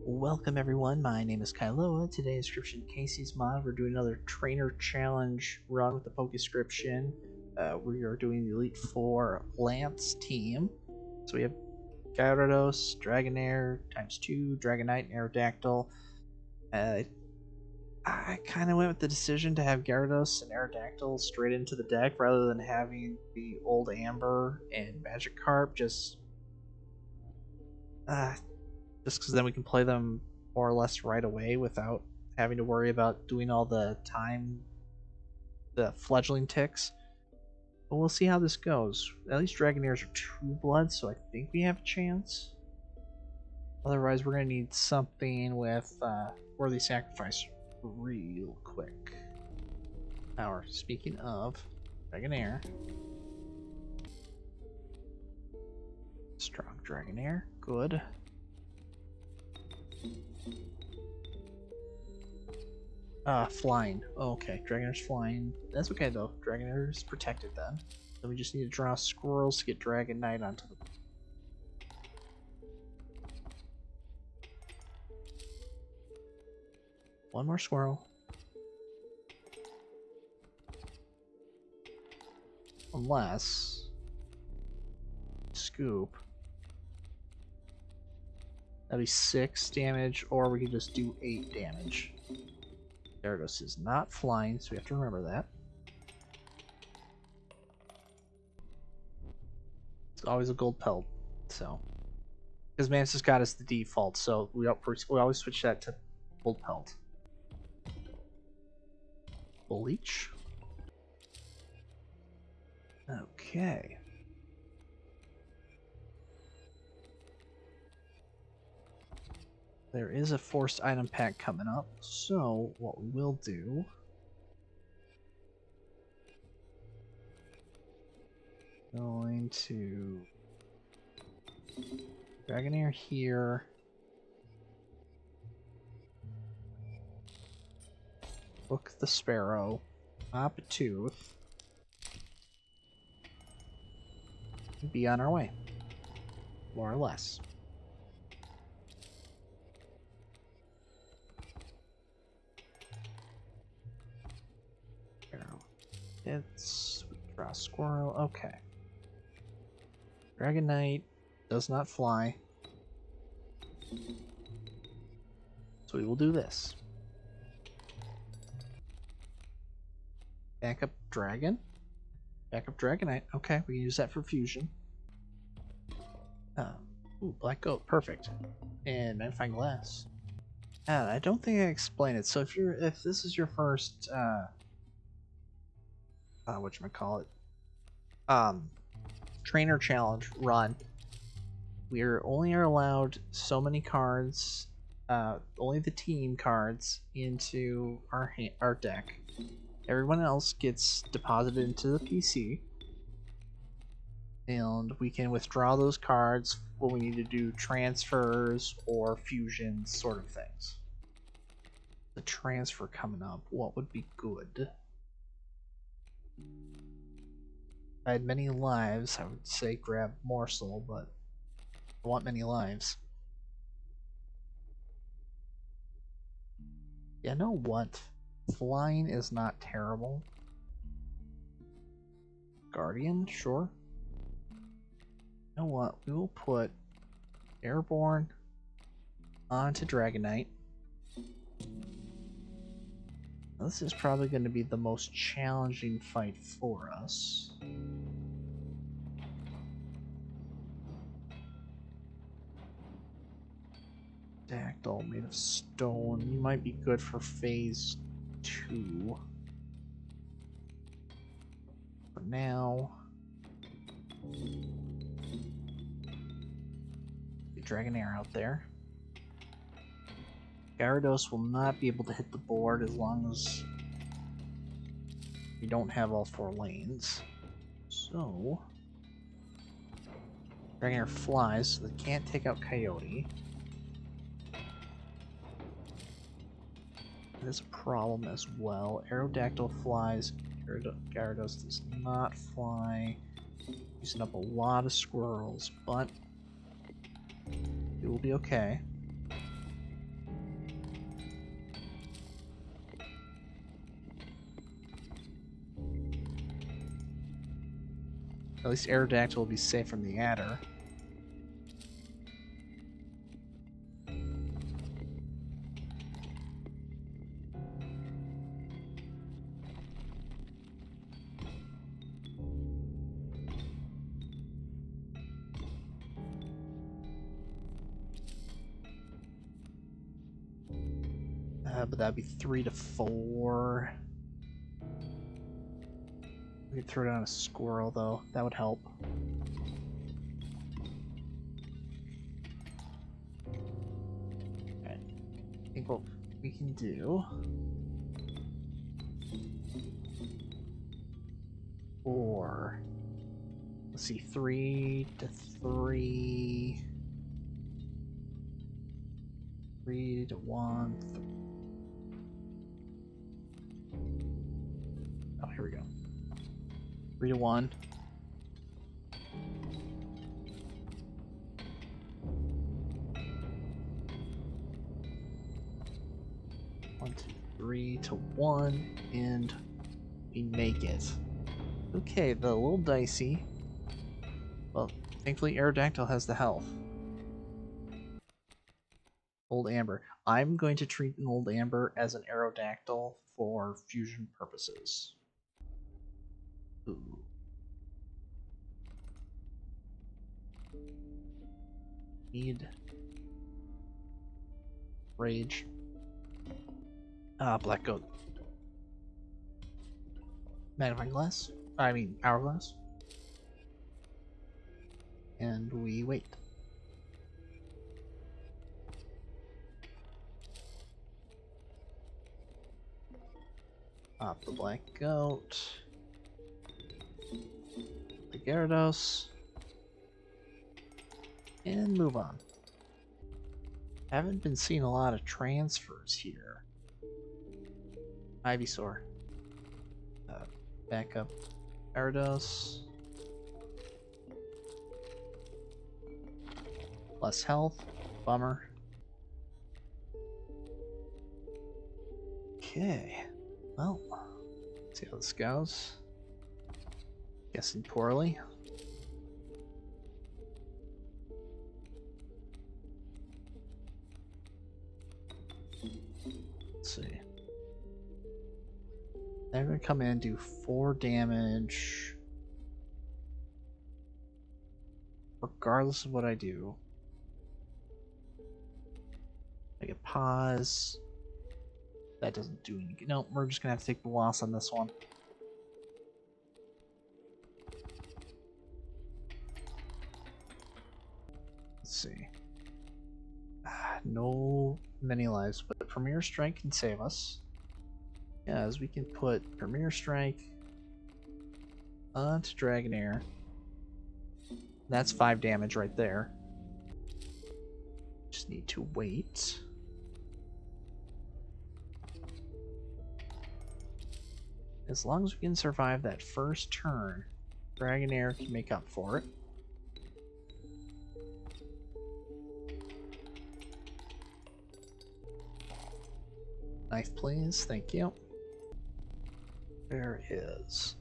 Welcome everyone, my name is Kyloa. Today Inscryption Kaycee's mod. We're doing another trainer challenge run with the PokeScryption. We are doing the Elite Four Lance team. So we have Gyarados, Dragonair, ×2, Dragonite, and Aerodactyl. I kind of went with the decision to have Gyarados and Aerodactyl straight into the deck rather than having the old Amber and Magikarp just because then we can play them more or less right away without having to worry about doing all the fledgling ticks. But we'll see how this goes. At least Dragonairs are 2-blood, so I think we have a chance. Otherwise, we're going to need something with Worthy Sacrifice real quick. Now, speaking of Dragonair. Strong Dragonair, good. Flying. Oh, okay, Dragonair's flying. That's okay though. Dragonair's protected then. So we just need to draw squirrels to get Dragonite onto the. One more squirrel. Unless scoop. That'd be 6 damage, or we can just do 8 damage. Gyarados is not flying, so we have to remember that. It's always a gold pelt, so. Because Mantis got us the default, so we always switch that to gold pelt. Bleach. Okay. There is a forced item pack coming up, so what we will do going to Dragonair here. Book the Sparrow, pop a tooth, and be on our way, more or less. It's draw squirrel. Okay. Dragonite does not fly. So we will do this. Backup dragon. Backup Dragonite. Okay, we can use that for fusion. Ooh, black goat. Perfect. And magnifying glass. I don't think I explained it. So if this is your first whatchamacallit, trainer challenge run, we only are allowed so many cards, only the team cards, into our deck. Everyone else gets deposited into the PC, and we can withdraw those cards when we need to do transfers or fusions sort of things. The transfer coming up, what would be good? If I had many lives, I would say grab Morsel, but I want many lives. You know what? Flying is not terrible. Guardian, sure. You know what? We will put Airborne onto Dragonite. This is probably going to be the most challenging fight for us. Dactyl made of stone. You might be good for phase 2. For now. Get Dragonair out there. Gyarados will not be able to hit the board as long as we don't have all 4 lanes. So Dragonair flies, so they can't take out Coyote. That is a problem as well. Aerodactyl flies. Gyarados does not fly. Using up a lot of squirrels, but it will be okay. At least Aerodactyl will be safe from the adder. But that'd be 3 to 4. We could throw down a squirrel, though. That would help. Alright. I think what we can do... Or... Let's see, 3 to 3... 3 to 1... Oh, here we go. 3 to 1. 1, 2, 3 to 1, and we make it. Okay, the little dicey. Well, thankfully Aerodactyl has the health. Old Amber. I'm going to treat an Old Amber as an Aerodactyl for fusion purposes. Ooh. Need rage. Black goat. Magnifying glass. I mean hourglass. And we wait. The black goat. The Gyarados. And move on. Haven't been seeing a lot of transfers here. Ivysaur. Back up Gyarados. Less health. Bummer. Okay. Well, let's see how this goes. Guessing poorly. Let's see. They're going to come in and do 4 damage. Regardless of what I do. I get pause. That doesn't do anything. No, we're just going to have to take the loss on this one. Let's see. No many lives, but Premier Strike can save us. Yeah, as we can put Premier Strike onto Dragonair. That's 5 damage right there. Just need to wait. As long as we can survive that first turn, Dragonair can make up for it. Knife, please. Thank you. There is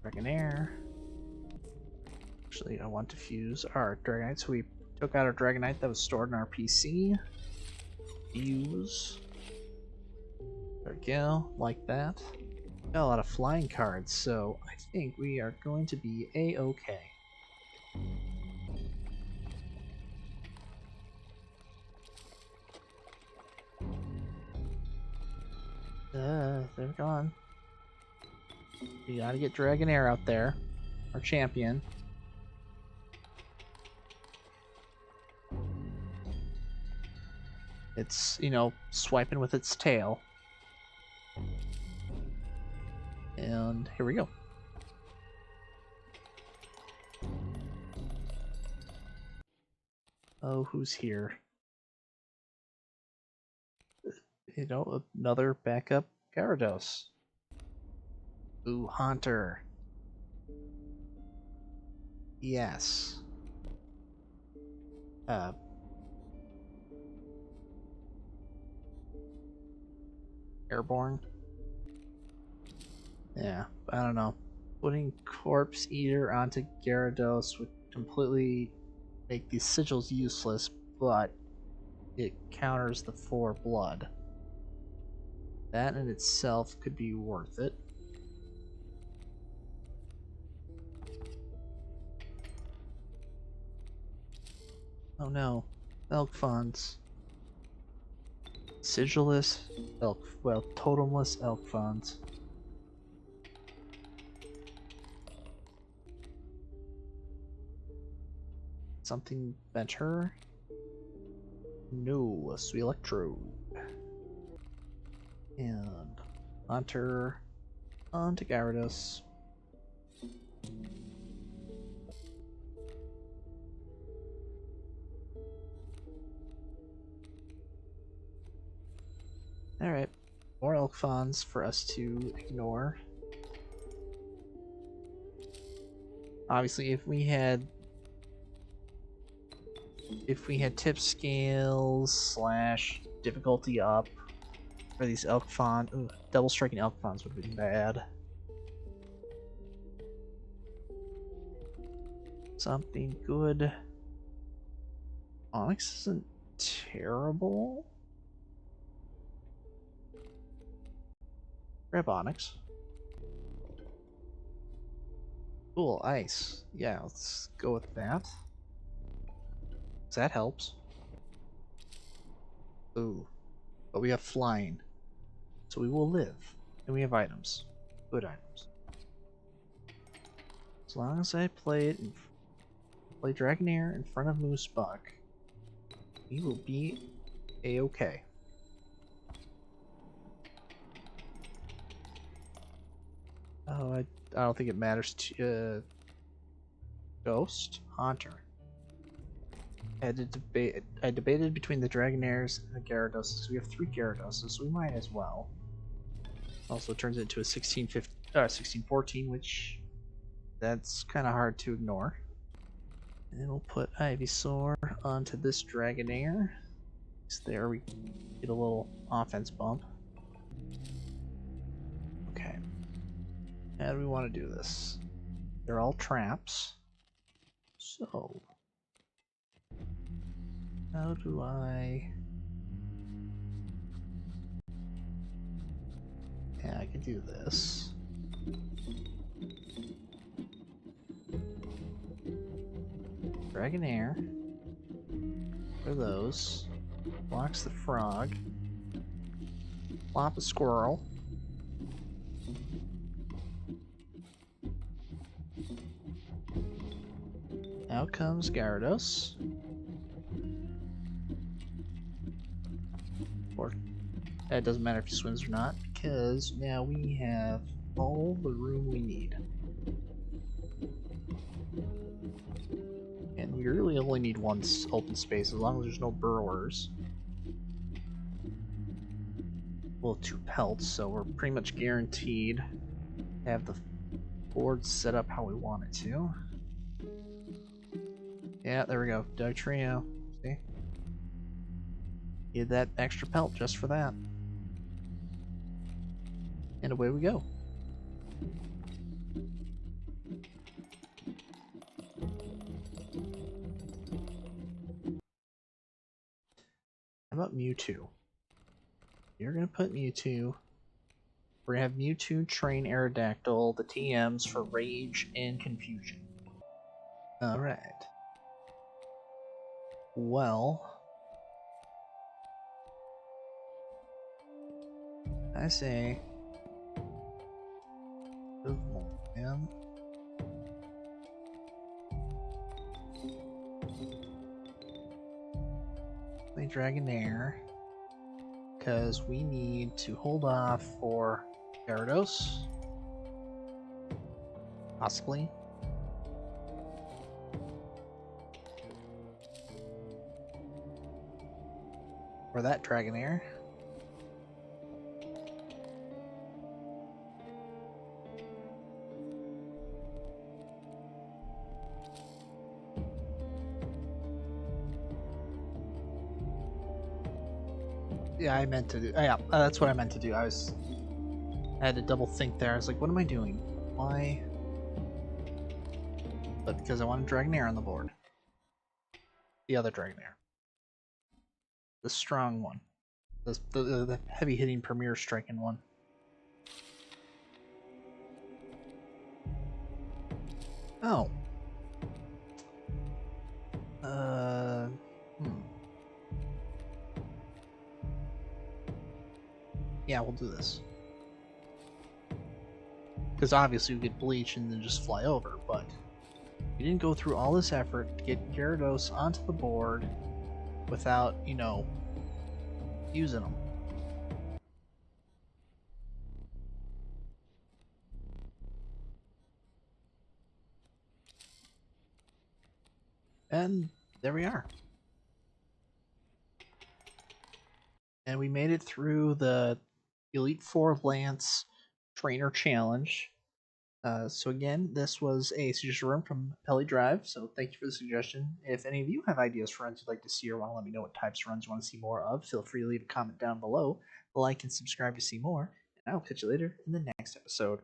Dragonair. Actually, I want to fuse our Dragonite, so we took out our Dragonite that was stored in our PC. Fuse. There we go, like that. Got a lot of flying cards, so I think we are going to be a-okay. They're gone. We gotta get Dragonair out there, our champion. It's, you know, swiping with its tail. And here we go. Oh, who's here? You know, another backup Gyarados. Ooh, Haunter. Yes. Airborne. Yeah, I don't know. Putting Corpse Eater onto Gyarados would completely make these sigils useless, but it counters the 4 blood. That in itself could be worth it. Oh no, elk funds. Sigilless elk, well, totemless elk funds. Something better? No, a sweet electrode. And Hunter onto Gyarados. Alright, more elk fawns for us to ignore. Obviously, if we had tip scales / difficulty up for these elk fawn, double striking elk fawns would have been bad. Something good. Onyx isn't terrible. Grab Onyx. Cool, ice. Yeah, let's go with that. That helps. Ooh. But we have flying. So we will live. And we have items. Good items. As long as I play Dragonair in front of Moosebuck, we will be a-okay. Oh, I don't think it matters to Ghost Hunter. I debated between the Dragonairs and the Gyaradoses. We have 3 Gyaradoses, so we might as well. Also turns it into a 1614, which that's kind of hard to ignore. And we'll put Ivysaur onto this Dragonair. So there we get a little offense bump. Okay. How do we want to do this? They're all traps. So how do I... Yeah, I can do this. Dragonair. For those. Blocks the frog. Plop a squirrel. Out comes Gyarados. Or it doesn't matter if he swims or not, because now we have all the room we need. And we really only need one open space, as long as there's no burrowers. Well, 2 pelts, so we're pretty much guaranteed to have the board set up how we want it to. Yeah, there we go. Doug Trio. See? Get that extra pelt just for that. And away we go. How about Mewtwo? You're gonna put Mewtwo. We're gonna have Mewtwo train Aerodactyl, the TMs for Rage and Confusion. Alright. Well, I say, move more, man. Play Dragonair, because we need to hold off for Gyarados, possibly. Or that Dragonair. Yeah, I meant to do. Yeah, that's what I meant to do. I had to double think there. I was like, what am I doing? Why? but because I want a Dragonair on the board. The other Dragonair. The strong one. The heavy-hitting Premier striking one. Oh. Yeah, we'll do this. Because obviously we could bleach and then just fly over, but we didn't go through all this effort to get Gyarados onto the board without, you know, using them. And there we are. And we made it through the Elite Four Lance Trainer Challenge. So again, this was a suggestion run from Pelly Drive, so thank you for the suggestion. If any of you have ideas for runs you'd like to see or want to let me know what types of runs you want to see more of, feel free to leave a comment down below, like and subscribe to see more, and I'll catch you later in the next episode.